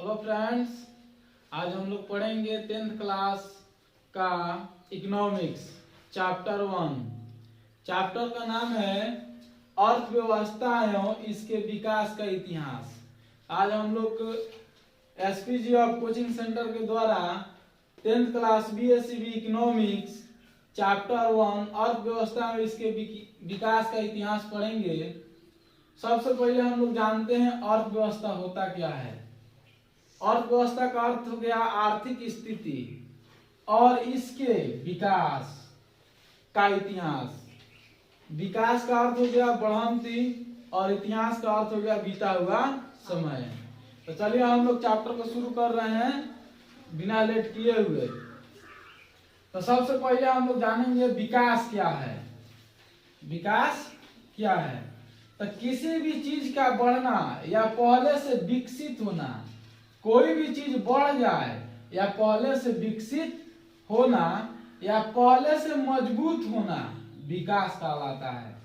Hello friends, आज हम लोग पढ़ेंगे 10th क्लास का इकोनॉमिक्स चैप्टर 1। चैप्टर का नाम है अर्थव्यवस्था एवं इसके विकास का इतिहास। आज हम लोग एसपीजी ऑफ कोचिंग सेंटर के द्वारा 10th class BSc economics chapter 1 अर्थव्यवस्था में इसके विकास का इतिहास पढ़ेंगे। सबसे पहले हम लोग जानते हैं अर्थव्यवस्था होता क्या है। अर्थव्यवस्था का अर्थ हो गया आर्थिक स्थिति और इसके विकास का इतिहास। विकास का अर्थ हो गया बढ़ंती और इतिहास का अर्थ हो गया बीता हुआ समय। तो चलिए हम लोग चैप्टर को शुरू कर रहे हैं बिना लेट किए हुए। तो सबसे पहले हम लोग जानेंगे विकास क्या है। विकास क्या है? तो किसी भी चीज का बढ़ना या पहले से विकसित होना, कोई भी चीज बढ़ जाए या पहले से विकसित होना या पहले से मजबूत होना विकास कहलाता है।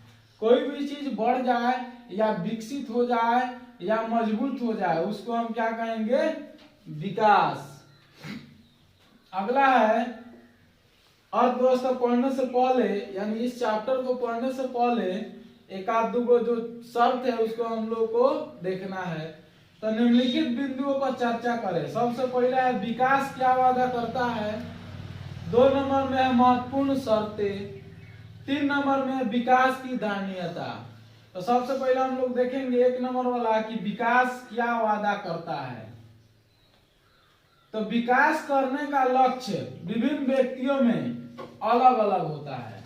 कोई भी चीज बढ़ जाए या विकसित हो जाए या मजबूत हो जाए उसको हम क्या कहेंगे? विकास। अगला है अर्थव्यवस्था पढ़ने से पहले यानी इस चैप्टर को पढ़ने से पहले एक आध दो जो शर्त है उसको हम लोग को देखना है। तो निम्नलिखित बिंदुओं पर चर्चा करें। सबसे पहला है विकास क्या वादा करता है। 2 नंबर में है महत्वपूर्ण शर्तें। 3 नंबर में है विकास की धारणीयता। तो सबसे पहले हम लोग देखेंगे 1 नंबर वाला कि विकास क्या वादा करता है। तो विकास करने का लक्ष्य विभिन्न व्यक्तियों में अलग अलग होता है।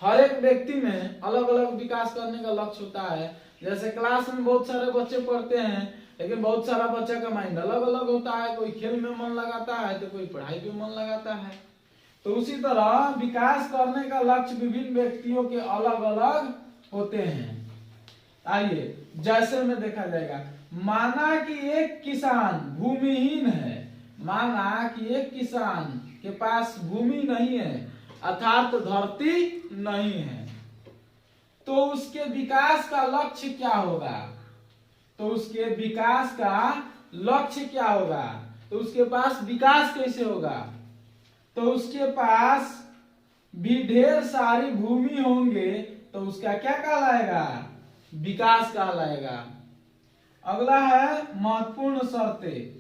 हर एक व्यक्ति में अलग अलग विकास करने का लक्ष्य होता है। जैसे क्लास में बहुत सारे बच्चे पढ़ते हैं लेकिन बहुत सारा बच्चा का माइंड अलग अलग होता है। कोई खेल में मन लगाता है तो कोई पढ़ाई में मन लगाता है। तो उसी तरह विकास करने का लक्ष्य विभिन्न व्यक्तियों के अलग अलग होते हैं। आइए जैसे में देखा जाएगा। माना कि एक किसान भूमिहीन है। माना कि एक किसान के पास भूमि नहीं है अर्थात धरती नहीं है, तो उसके विकास का लक्ष्य क्या होगा? तो उसके विकास का लक्ष्य क्या होगा? तो उसके पास विकास कैसे होगा? तो उसके पास भी ढेर सारी भूमि होंगे तो उसका क्या कहलाएगा? विकास कहलाएगा। अगला है महत्वपूर्ण शर्तें।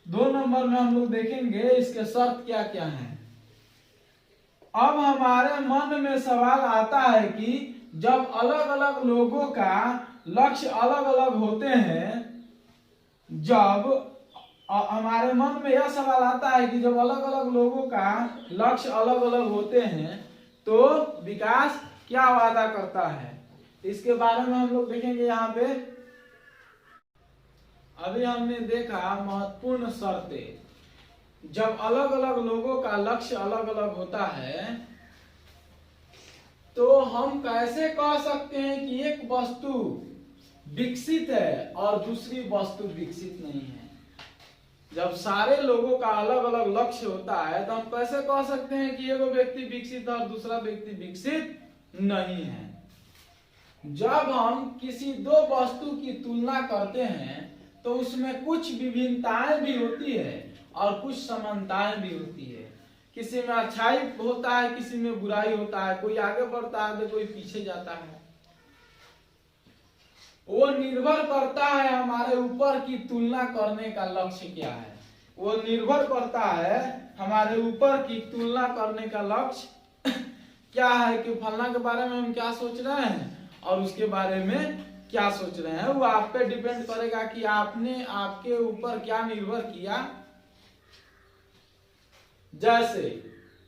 2 नंबर में हम लोग देखेंगे इसके शर्त क्या क्या हैं। अब हमारे मन में सवाल आता है कि जब अलग अलग लोगों का लक्ष्य अलग अलग होते हैं, जब हमारे मन में यह सवाल आता है कि जब अलग अलग लोगों का लक्ष्य अलग अलग होते हैं तो विकास क्या वादा करता है, इसके बारे में हम लोग देखेंगे। यहाँ पे अभी हमने देखा महत्वपूर्ण शर्तें। जब अलग अलग लोगों का लक्ष्य अलग अलग होता है तो हम कैसे कह सकते हैं कि एक वस्तु विकसित है और दूसरी वस्तु विकसित नहीं है? जब सारे लोगों का अलग अलग लक्ष्य होता है तो हम कैसे कह सकते हैं कि एगो व्यक्ति विकसित है और दूसरा व्यक्ति विकसित नहीं है? जब हम किसी 2 वस्तु की तुलना करते हैं तो उसमें कुछ विभिन्नताएं भी होती है और कुछ समानताएं भी होती है। किसी में अच्छाई होता है, किसी में बुराई होता है, कोई आगे बढ़ता है तो कोई पीछे जाता है। वो निर्भर करता है हमारे ऊपर की तुलना करने का लक्ष्य क्या है। वो निर्भर करता है हमारे ऊपर की तुलना करने का लक्ष्य क्या है कि फलना के बारे में हम क्या सोच रहे हैं और उसके बारे में क्या सोच रहे हैं। वो आप पे डिपेंड करेगा कि आपने आपके ऊपर क्या निर्भर किया। जैसे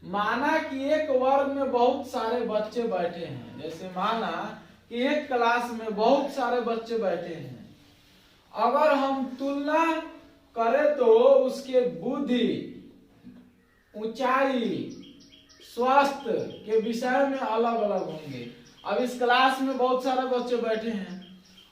माना कि एक वर्ग में बहुत सारे बच्चे बैठे हैं। जैसे माना कि एक क्लास में बहुत सारे बच्चे बैठे हैं। अगर हम तुलना करें तो उसके बुद्धि, ऊंचाई, स्वास्थ्य के विषय में अलग अलग होंगे। अब इस क्लास में बहुत सारे बच्चे बैठे हैं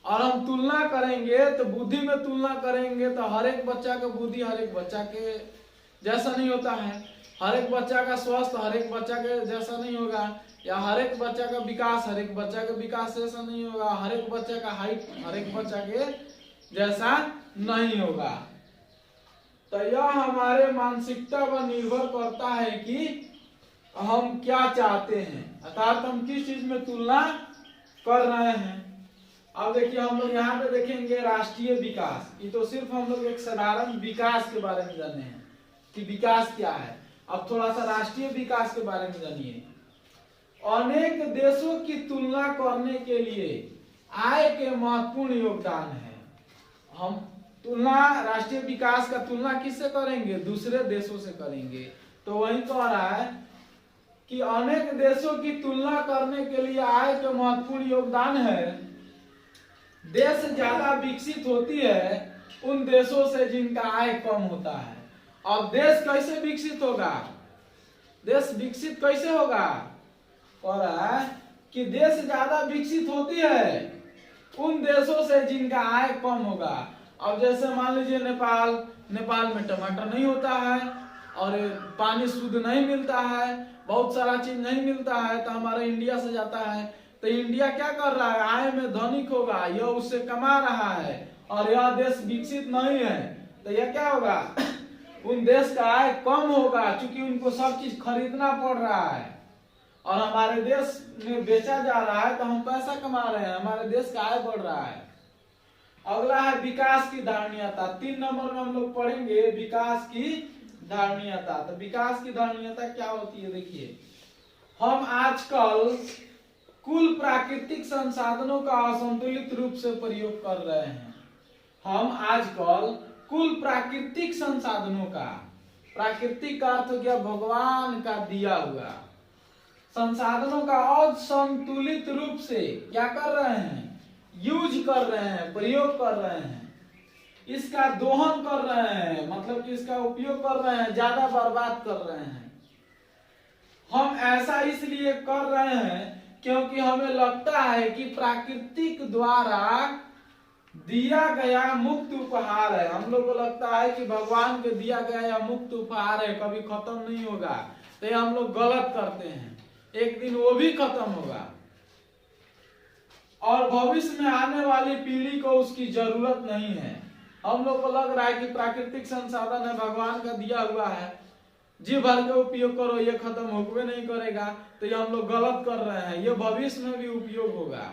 और हम तुलना करेंगे तो बुद्धि में तुलना करेंगे तो हर एक बच्चा का बुद्धि हर एक बच्चा के जैसा नहीं होता है। हर एक बच्चा का स्वास्थ्य हर एक बच्चा के जैसा नहीं होगा, या हर एक बच्चा का विकास हर एक बच्चा के विकास जैसा नहीं होगा। हर एक बच्चा का हाइट हर एक बच्चा के जैसा नहीं होगा। तो यह हमारे मानसिकता पर निर्भर करता है कि हम क्या चाहते हैं, अर्थात हम किस चीज में तुलना कर रहे हैं। अब देखिए हम लोग यहाँ पे देखेंगे राष्ट्रीय विकास। ये तो सिर्फ हम लोग एक साधारण विकास के बारे में जाने हैं कि विकास क्या है। अब थोड़ा सा राष्ट्रीय विकास के बारे में जानिए। अनेक देशों की तुलना करने के लिए आय के महत्वपूर्ण योगदान है। हम तुलना राष्ट्रीय विकास का तुलना किससे करेंगे? दूसरे देशों से करेंगे। तो वही कह रहा है कि अनेक देशों की तुलना करने के लिए आय का महत्वपूर्ण योगदान है। देश ज्यादा विकसित होती है उन देशों से जिनका आय कम होता है। अब देश कैसे विकसित होगा? देश विकसित कैसे होगा? कह रहा है कि देश ज्यादा विकसित होती है उन देशों से जिनका आय कम होगा। अब जैसे मान लीजिए नेपाल में टमाटर नहीं होता है और पानी शुद्ध नहीं मिलता है, बहुत सारा चीज नहीं मिलता है, तो हमारा इंडिया से जाता है। तो इंडिया क्या कर रहा है? आय में धनिक होगा, यह उससे कमा रहा है और यह देश विकसित नहीं है, तो यह क्या होगा? उन देश का आय कम होगा क्योंकि उनको सब चीज खरीदना पड़ रहा है और हमारे देश में बेचा जा रहा है तो हम पैसा कमा रहे हैं, हमारे देश का आय बढ़ रहा है। अगला है विकास की धारणीयता। 3 नंबर में हम लोग पढ़ेंगे विकास की धारणीयता। तो विकास की धारणीयता क्या होती है? देखिए हम आजकल कुल प्राकृतिक संसाधनों का असंतुलित रूप से प्रयोग कर रहे हैं। हम आजकल कुल प्राकृतिक संसाधनों का, प्राकृतिक का अर्थ हो गया भगवान का दिया हुआ, संसाधनों का असंतुलित रूप से क्या कर रहे हैं? यूज कर रहे हैं, प्रयोग कर रहे हैं, इसका दोहन कर रहे हैं, मतलब कि इसका उपयोग कर रहे हैं, ज्यादा बर्बाद कर रहे हैं। हम ऐसा इसलिए कर रहे हैं क्योंकि हमें लगता है कि प्राकृतिक द्वारा दिया गया मुक्त उपहार है। हम लोग को लगता है कि भगवान के दिया गया यह मुक्त उपहार है, कभी खत्म नहीं होगा। तो हम लोग गलत करते हैं, एक दिन वो भी खत्म होगा और भविष्य में आने वाली पीढ़ी को उसकी जरूरत नहीं है। हम लोग को लग रहा है कि प्राकृतिक संसाधन है, भगवान का दिया हुआ है, जी भर के उपयोग करो, ये खत्म होवे नहीं करेगा। तो ये हम लोग गलत कर रहे हैं, ये भविष्य में भी उपयोग होगा।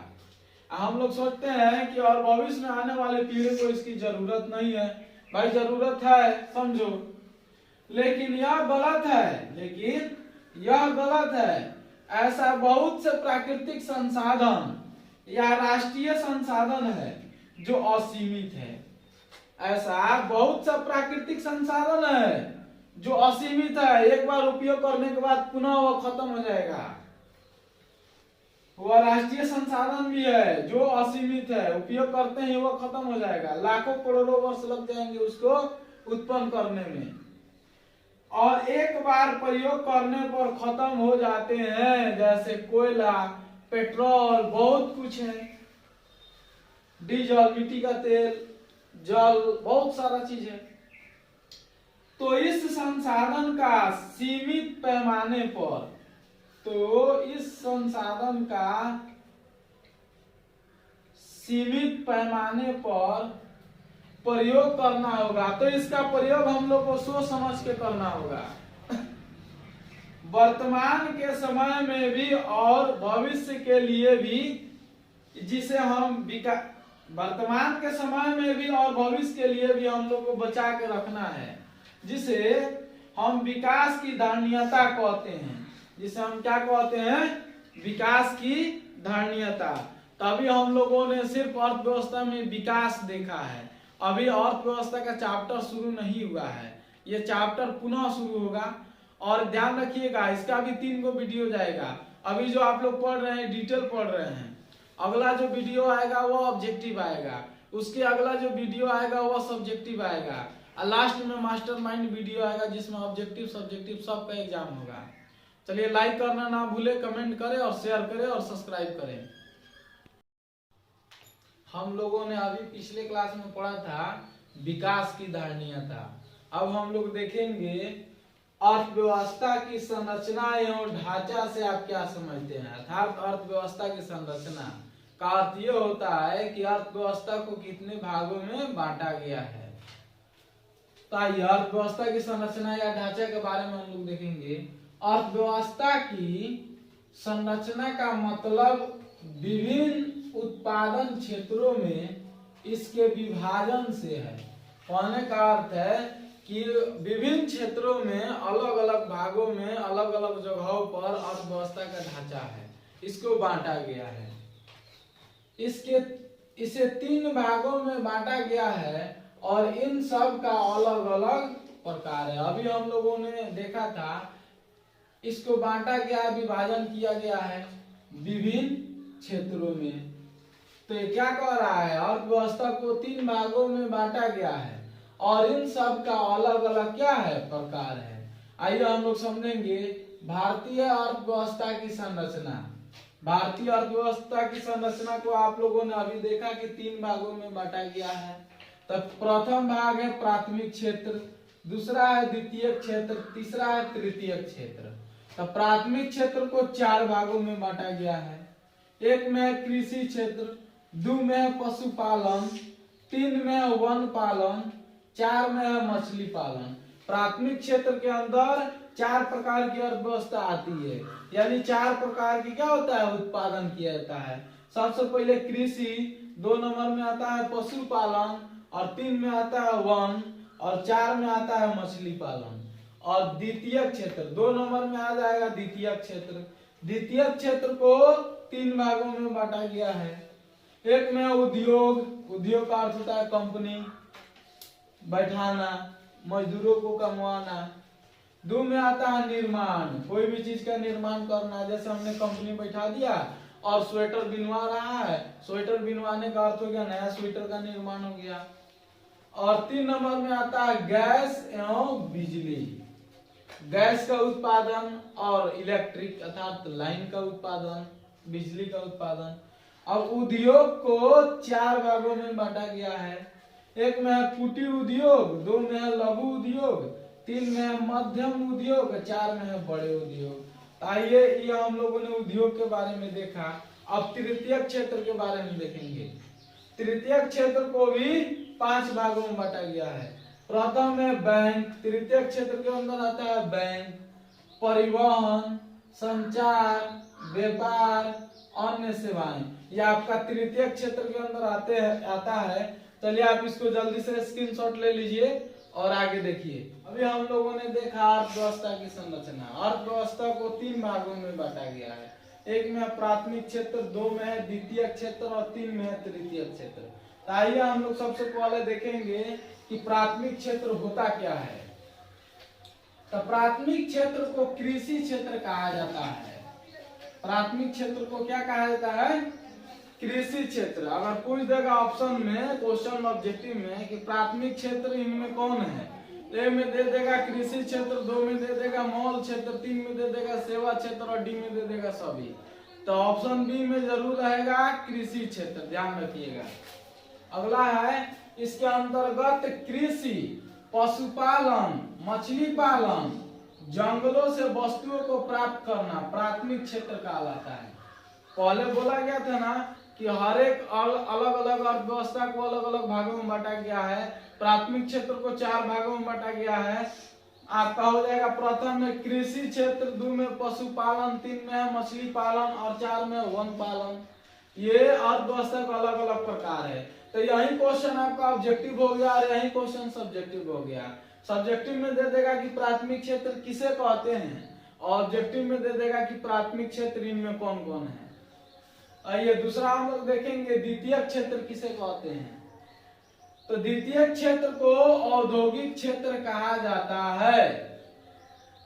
हम लोग सोचते हैं कि और भविष्य में आने वाले पीढ़ी को इसकी जरूरत नहीं है। भाई जरूरत है, समझो, लेकिन यह गलत है, लेकिन यह गलत है। ऐसा बहुत से प्राकृतिक संसाधन या राष्ट्रीय संसाधन है जो असीमित है। ऐसा बहुत सा प्राकृतिक संसाधन है जो असीमित है, एक बार उपयोग करने के बाद पुनः वह खत्म हो जाएगा। वह राष्ट्रीय संसाधन भी है जो असीमित है, उपयोग करते हैं वह खत्म हो जाएगा, लाखों करोड़ों वर्ष लग जाएंगे उसको उत्पन्न करने में, और एक बार प्रयोग करने पर खत्म हो जाते हैं। जैसे कोयला, पेट्रोल, बहुत कुछ है, डीजल, मिट्टी का तेल, जल, बहुत सारा चीज है। तो इस संसाधन का सीमित पैमाने पर, तो इस संसाधन का सीमित पैमाने पर प्रयोग करना होगा। तो इसका प्रयोग हम लोग को सोच समझ के करना होगा। वर्तमान के समय में भी और भविष्य के लिए भी, जिसे हम वर्तमान के समय में भी और भविष्य के लिए भी हम लोग को बचा के रखना है, जिसे हम विकास की धारणीयता कहते हैं। जिसे हम क्या कहते हैं? विकास की धारणीयता। तभी हम लोगों ने सिर्फ अर्थव्यवस्था में विकास देखा है, अभी अर्थव्यवस्था का चैप्टर शुरू नहीं हुआ है, ये चैप्टर पुनः शुरू होगा। और ध्यान रखिएगा इसका भी 3 गो वीडियो जाएगा। अभी जो आप लोग पढ़ रहे हैं डिटेल पढ़ रहे हैं, अगला जो वीडियो आएगा वो ऑब्जेक्टिव आएगा, उसके अगला जो वीडियो आएगा वो सब्जेक्टिव आएगा, और लास्ट में मास्टरमाइंड वीडियो आएगा जिसमें ऑब्जेक्टिव सब्जेक्टिव सबका एग्जाम होगा। चलिए लाइक करना ना भूले, कमेंट करें और शेयर करें और सब्सक्राइब करें। हम लोगों ने अभी पिछले क्लास में पढ़ा था विकास की धारणीयता। अब हम लोग देखेंगे अर्थव्यवस्था की संरचना एवं ढांचा से आप क्या समझते हैं, अर्थात अर्थव्यवस्था की संरचना का अर्थ ये होता है कि अर्थव्यवस्था को कितने भागों में बांटा गया है। तो आइए अर्थव्यवस्था की संरचना या ढांचे के बारे में हम लोग देखेंगे। अर्थव्यवस्था की संरचना का मतलब विभिन्न उत्पादन क्षेत्रों में इसके विभाजन से है। कहने का अर्थ है कि विभिन्न क्षेत्रों में अलग अलग भागों में अलग अलग जगहों पर अर्थव्यवस्था का ढांचा है, इसको बांटा गया है। इसे 3 भागों में बांटा गया है और इन सब का अलग अलग प्रकार है। अभी हम लोगों ने देखा था इसको बांटा गया, विभाजन किया गया है विभिन्न क्षेत्रों में। तो ये क्या कह रहा है, अर्थव्यवस्था को 3 भागों में बांटा गया है और इन सब का अलग अलग क्या है, प्रकार है। आइए हम लोग समझेंगे भारतीय अर्थव्यवस्था की संरचना। भारतीय अर्थव्यवस्था की संरचना को आप लोगों ने अभी देखा कि 3 भागों में बांटा गया है। तो प्रथम भाग है प्राथमिक क्षेत्र, दूसरा है द्वितीयक क्षेत्र, तीसरा है तृतीयक क्षेत्र। तो प्राथमिक क्षेत्र को 4 भागों में बांटा गया है। एक में है कृषि क्षेत्र, 2 में है पशुपालन, 3 में है वन पालन, 4 में है मछली पालन। प्राथमिक क्षेत्र के अंदर 4 प्रकार की अर्थव्यवस्था आती है, यानी 4 प्रकार की क्या होता है, उत्पादन किया जाता है। सबसे पहले कृषि, 2 नंबर में आता है पशुपालन, और 3 में आता है वन, और 4 में आता है मछली पालन। और द्वितीयक क्षेत्र 2 नंबर में आ जाएगा द्वितीयक क्षेत्र। द्वितीयक क्षेत्र को 3 भागों में बांटा गया है। एक में उद्योग, उद्योग का अर्थ होता है कंपनी, बैठाना, मजदूरों को कमवाना। 2 में आता है निर्माण, कोई भी चीज का निर्माण करना, जैसे हमने कंपनी बैठा दिया और स्वेटर बिनवा रहा है, स्वेटर बिनवाने का अर्थ हो गया नया स्वेटर का निर्माण हो गया। और 3 नंबर में आता है गैस एवं बिजली, गैस का उत्पादन और इलेक्ट्रिक अर्थात लाइन का उत्पादन, बिजली का उत्पादन। अब उद्योग को 4 भागों में बांटा गया है। एक में है कुटीर उद्योग, 2 में है लघु उद्योग, 3 में है मध्यम उद्योग, 4 में है बड़े उद्योग। आइए ये हम लोगों ने उद्योग के बारे में देखा। अब तृतीयक क्षेत्र के बारे में देखेंगे। तृतीयक क्षेत्र को भी 5 भागों में बांटा गया है। प्रथम है बैंक, तृतीयक क्षेत्र के अंदर आता है बैंक, परिवहन, संचार, व्यापार, अन्य सेवाएं। ये आपका तृतीयक क्षेत्र के अंदर आता है। चलिए आप इसको जल्दी से स्क्रीनशॉट ले लीजिए और आगे देखिए। अभी हम लोगों ने देखा अर्थव्यवस्था की संरचना। अर्थव्यवस्था को 3 भागों में बांटा गया है। एक में है प्राथमिक क्षेत्र, 2 में है द्वितीयक क्षेत्र और 3 में है तृतीयक क्षेत्र। तो आइए हम लोग सबसे पहले देखेंगे कि प्राथमिक क्षेत्र होता क्या है। तो प्राथमिक क्षेत्र को कृषि क्षेत्र कहा जाता है। प्राथमिक क्षेत्र को क्या कहा जाता है, कृषि क्षेत्र। अगर पूछ देगा ऑप्शन में, क्वेश्चन ऑब्जेक्टिव में कि प्राथमिक क्षेत्र इनमें कौन है, ए में दे देगा कृषि क्षेत्र, 2 में दे देगा मॉल क्षेत्र, 3 में दे देगा सेवा क्षेत्र और डी में दे देगा सभी। तो ऑप्शन बी में जरूर रहेगा कृषि क्षेत्र, ध्यान रखिएगा। अगला है इसके अंतर्गत कृषि, पशुपालन, मछली पालन, जंगलों से वस्तुओं को प्राप्त करना प्राथमिक क्षेत्र कहलाता है। पहले बोला गया था ना कि हर एक अलग अलग अर्थव्यवस्था को अलग अलग भागों में बांटा गया है। प्राथमिक क्षेत्र को 4 भागों में बांटा गया है। आपका हो जाएगा प्रथम में कृषि क्षेत्र, 2 में पशुपालन, 3 में है मछली पालन और 4 में वन पालन। ये अर्थव्यवस्था का अलग अलग प्रकार है। तो यही क्वेश्चन आपका ऑब्जेक्टिव हो गया और यही क्वेश्चन सब्जेक्टिव हो गया। सब्जेक्टिव में दे देगा कि प्राथमिक क्षेत्र किसे कहते हैं, ऑब्जेक्टिव में दे देगा कि प्राथमिक क्षेत्र इनमें कौन कौन है। आइए दूसरा हम लोग देखेंगे द्वितीयक क्षेत्र किसे कहते हैं। तो द्वितीयक क्षेत्र को औद्योगिक क्षेत्र कहा जाता है।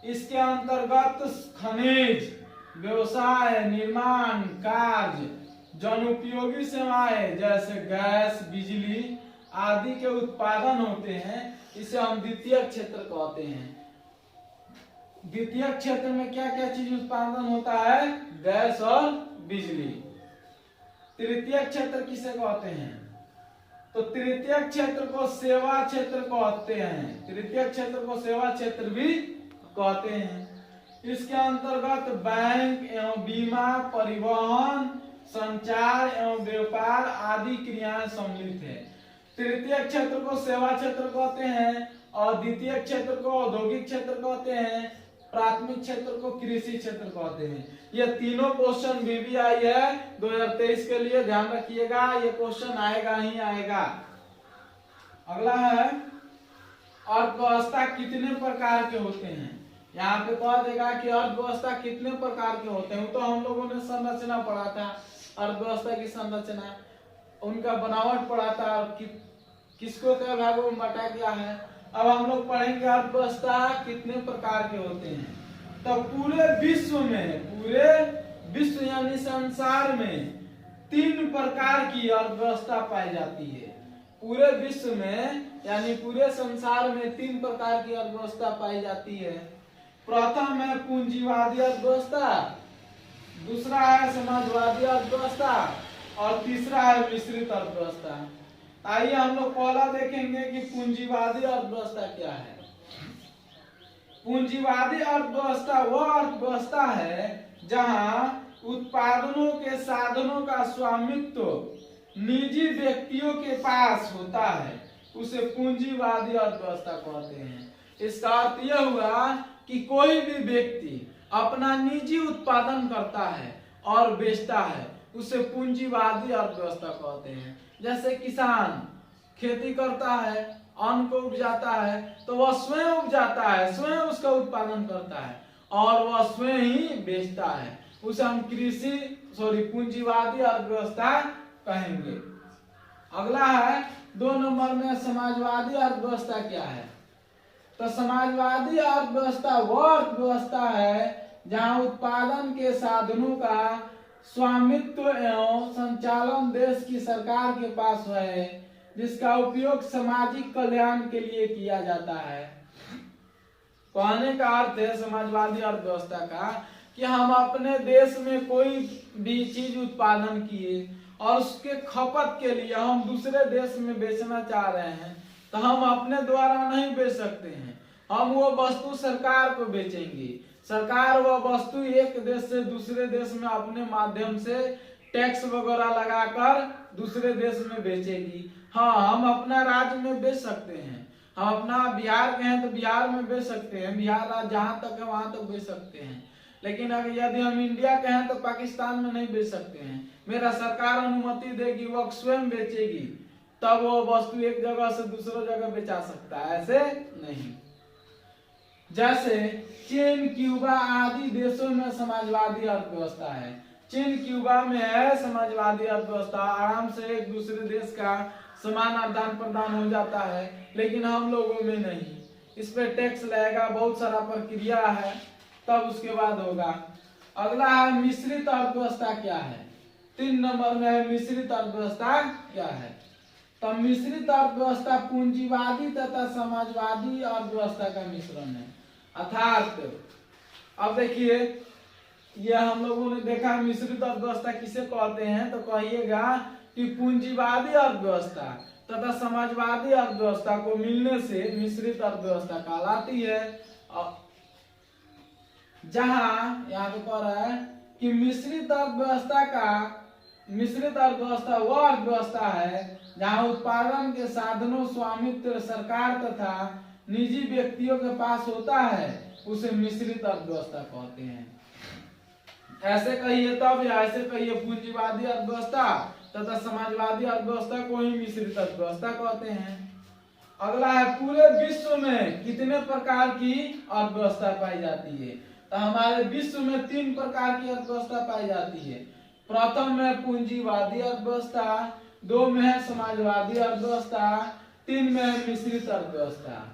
इसके अंतर्गत खनिज, व्यवसाय, निर्माण कार्य, जनोपयोगी सेवाएं जैसे गैस, बिजली आदि के उत्पादन होते हैं। इसे हम द्वितीयक क्षेत्र कहते हैं। द्वितीयक क्षेत्र में क्या क्या चीज उत्पादन होता है, गैस और बिजली। तृतीयक क्षेत्र किसे कहते हैं, तो तृतीयक क्षेत्र को सेवा क्षेत्र कहते हैं। तृतीयक क्षेत्र को सेवा क्षेत्र भी कहते हैं। इसके अंतर्गत बैंक एवं बीमा, परिवहन, संचार एवं व्यापार आदि क्रियाएं सम्मिलित है। तृतीय क्षेत्र को सेवा क्षेत्र कहते हैं और द्वितीय क्षेत्र को औद्योगिक क्षेत्र कहते हैं, प्राथमिक क्षेत्र को कृषि क्षेत्र कहते हैं। ये तीनों क्वेश्चन VVI है 2023 के लिए, ध्यान रखिएगा, ये क्वेश्चन आएगा ही आएगा। अगला है अर्थव्यवस्था कितने प्रकार के होते हैं। यहाँ पे कह देगा कि अर्थव्यवस्था कितने प्रकार के होते हैं। तो हम लोगों ने संरचना पढ़ा था, अर्थव्यवस्था की संरचना, उनका बनावट पढ़ा था और किसको क्या भागों में बांटा गया है। अब हम लोग पढ़ेंगे अर्थव्यवस्था कितने प्रकार के होते हैं। तो पूरे विश्व यानी संसार में 3 प्रकार की अर्थव्यवस्था पाई जाती है। पूरे विश्व में यानी पूरे संसार में 3 प्रकार की अर्थव्यवस्था पाई जाती है। प्रथम है पूंजीवादी अर्थव्यवस्था, दूसरा है समाजवादी अर्थव्यवस्था और तीसरा है मिश्रित अर्थव्यवस्था। आइए हम लोग पहला देखेंगे कि पूंजीवादी अर्थव्यवस्था क्या है। पूंजीवादी अर्थव्यवस्था वह अर्थव्यवस्था है जहां उत्पादनों के साधनों का स्वामित्व निजी व्यक्तियों के पास होता है, उसे पूंजीवादी अर्थव्यवस्था कहते हैं। इसका अर्थ यह हुआ कि कोई भी व्यक्ति अपना निजी उत्पादन करता है और बेचता है, उसे पूंजीवादी अर्थव्यवस्था कहते हैं। जैसे किसान खेती करता है, अन्न को उपजाता है, तो वह स्वयं उपजाता है, स्वयं उसका उत्पादन करता है और वह स्वयं ही बेचता है, उसे हम पूंजीवादी अर्थव्यवस्था कहेंगे। अगला है 2 नंबर में समाजवादी अर्थव्यवस्था क्या है। तो समाजवादी अर्थव्यवस्था वह अर्थव्यवस्था है जहां उत्पादन के साधनों का स्वामित्व एवं संचालन देश की सरकार के पास है, जिसका उपयोग सामाजिक कल्याण के लिए किया जाता है। कहने का अर्थ है समाजवादी अर्थव्यवस्था का कि हम अपने देश में कोई भी चीज उत्पादन किए और उसके खपत के लिए हम दूसरे देश में बेचना चाह रहे हैं, तो हम अपने द्वारा नहीं बेच सकते हैं, हम वो वस्तु सरकार को बेचेंगे। सरकार वह वस्तु एक देश से दूसरे देश में अपने माध्यम से टैक्स वगैरह लगाकर दूसरे देश में बेचेगी। हाँ, हम अपना राज्य में बेच सकते हैं, हम अपना बिहार के हैं तो बिहार में बेच सकते हैं, बिहार राज्य जहां तक है वहां तक बेच सकते हैं, लेकिन अगर यदि हम इंडिया के हैं तो पाकिस्तान में नहीं बेच सकते हैं। मेरा सरकार अनुमति देगी, वह स्वयं बेचेगी, तब वो वस्तु एक जगह से दूसरी जगह बेचा सकता है, ऐसे नहीं। जैसे चीन, क्यूबा आदि देशों में समाजवादी अर्थव्यवस्था है। चीन, क्यूबा में है समाजवादी अर्थव्यवस्था, आराम से एक दूसरे देश का सामान आदान प्रदान हो जाता है, लेकिन हम लोगों में नहीं। इस पे टैक्स लगेगा, बहुत सारा प्रक्रिया है, तब उसके बाद होगा। अगला है मिश्रित अर्थव्यवस्था क्या है। 3 नंबर में है मिश्रित अर्थव्यवस्था क्या है। तो मिश्रित अर्थव्यवस्था पूंजीवादी तथा समाजवादी अर्थव्यवस्था का मिश्रण है। अर्थात अब देखिए, ये हम लोगों ने देखा मिश्रित अर्थव्यवस्था किसे कहते हैं, तो कहिएगा कि पूंजीवादी अर्थव्यवस्था तथा समाजवादी अर्थव्यवस्था को मिलने से मिश्रित अर्थव्यवस्था कहलाती है। जहां यहाँ पे कह रहा है कि मिश्रित अर्थव्यवस्था वह अर्थव्यवस्था है जहां उत्पादन के साधनों स्वामित्व सरकार तथा निजी व्यक्तियों के पास होता है, उसे मिश्रित अर्थव्यवस्था कहते हैं। ऐसे कहिए तब या ऐसे कहिए पूंजीवादी अर्थव्यवस्था तथा समाजवादी अर्थव्यवस्था को ही मिश्रित अर्थव्यवस्था कहते हैं। अगला है पूरे विश्व में कितने प्रकार की अर्थव्यवस्था पाई जाती है। तो हमारे विश्व में 3 प्रकार की अर्थव्यवस्था पाई जाती है। प्रथम में पूंजीवादी अर्थव्यवस्था, 2 में है समाजवादी अर्थव्यवस्था, 3 में है मिश्रित अर्थव्यवस्था।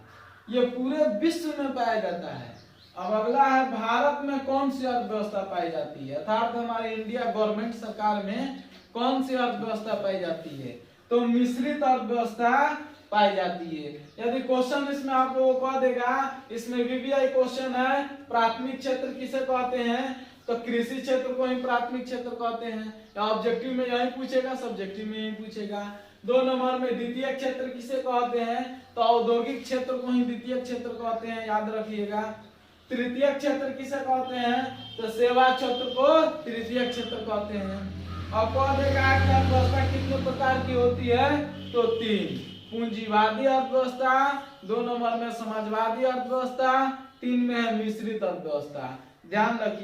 ये पूरे विश्व में पाया जाता है। अब अगला है भारत में कौन सी अर्थव्यवस्था पाई जाती है, अर्थात हमारे इंडिया गवर्नमेंट सरकार में कौन सी अर्थव्यवस्था पाई जाती है। तो मिश्रित अर्थव्यवस्था पाई जाती है। यदि क्वेश्चन इसमें आप लोगों को कह देगा, इसमें VVI क्वेश्चन है प्राथमिक क्षेत्र किसे कहते हैं, तो कृषि क्षेत्र को ही प्राथमिक क्षेत्र कहते हैं। या ऑब्जेक्टिव में यही पूछेगा, सब्जेक्टिव में यही पूछेगा। 2 नंबर में द्वितीय क्षेत्र किसे कहते हैं, तो औद्योगिक क्षेत्र को ही द्वितीय क्षेत्र कहते हैं, याद रखिएगा। तृतीय क्षेत्र किसे कहते हैं, तो सेवा क्षेत्र को तृतीय क्षेत्र कहते हैं। और कह देगा कि अर्थव्यवस्था कितने प्रकार की होती है, तो 3, पूंजीवादी अर्थव्यवस्था, 2 नंबर में समाजवादी अर्थव्यवस्था, 3 में है मिश्रित अर्थव्यवस्था। ध्यान रखिए।